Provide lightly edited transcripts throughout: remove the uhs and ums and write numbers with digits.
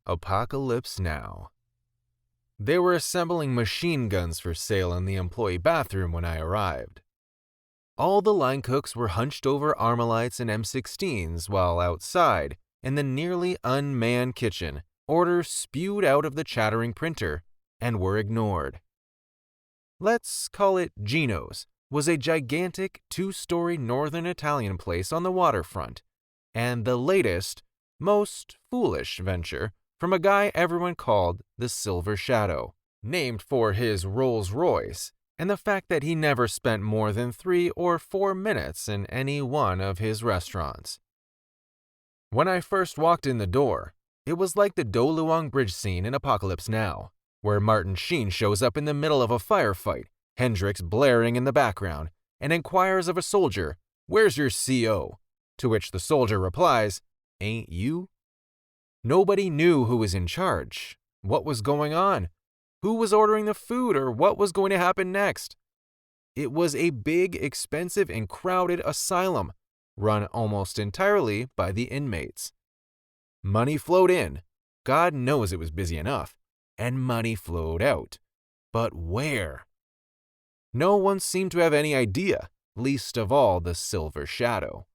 Apocalypse Now. They were assembling machine guns for sale in the employee bathroom when I arrived. All the line cooks were hunched over Armalites and M16s, while outside, in the nearly unmanned kitchen, orders spewed out of the chattering printer and were ignored. Let's call it Gino's, was a gigantic two-story northern Italian place on the waterfront, and the latest, most foolish venture from a guy everyone called the Silver Shadow, named for his Rolls-Royce and the fact that he never spent more than 3 or 4 minutes in any one of his restaurants. When I first walked in the door, it was like the Do Luong Bridge scene in Apocalypse Now, where Martin Sheen shows up in the middle of a firefight, Hendrix blaring in the background, and inquires of a soldier, "Where's your CO?" To which the soldier replies, "Ain't you?" Nobody knew who was in charge, what was going on, who was ordering the food, or what was going to happen next. It was a big, expensive, and crowded asylum, run almost entirely by the inmates. Money flowed in, God knows it was busy enough, and money flowed out. But where? No one seemed to have any idea, least of all the Silver Shadow.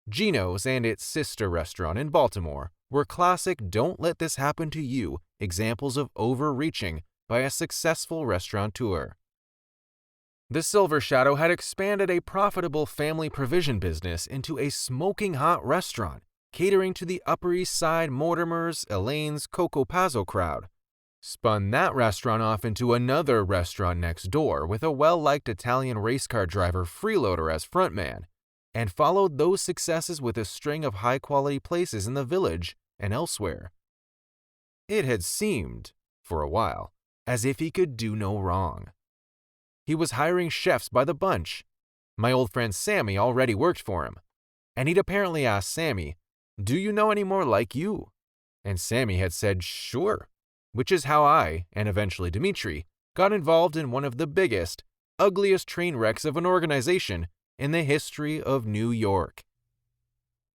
Gino's and its sister restaurant in Baltimore were classic "don't let this happen to you" examples of overreaching by a successful restaurateur. The Silver Shadow had expanded a profitable family provision business into a smoking hot restaurant, catering to the Upper East Side Mortimer's, Elaine's, Coco Pazzo crowd, spun that restaurant off into another restaurant next door with a well-liked Italian race car driver freeloader as frontman, and followed those successes with a string of high-quality places in the village and elsewhere. It had seemed, for a while, as if he could do no wrong. He was hiring chefs by the bunch. My old friend Sammy already worked for him, and he'd apparently asked Sammy, "Do you know any more like you?" And Sammy had said, "Sure," which is how I, and eventually Dimitri, got involved in one of the biggest, ugliest train wrecks of an organization in the history of New York.